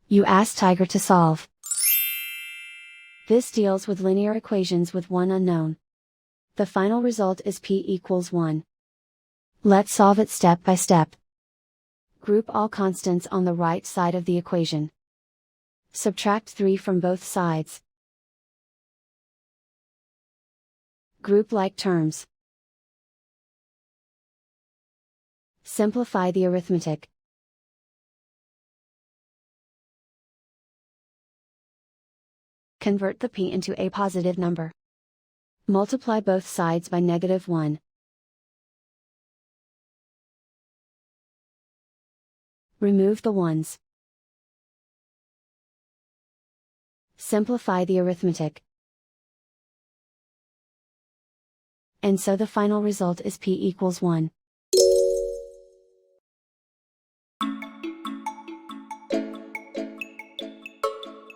You ask Tiger to solve. This deals with linear equations with one unknown. The final result is p equals 1. Let's solve it step by step. Group all constants on the right side of the equation. Subtract 3 from both sides. Group like terms. Simplify the arithmetic. Convert the p into a positive number. Multiply both sides by -1. Remove the ones. Simplify the arithmetic. And so the final result is p equals 1.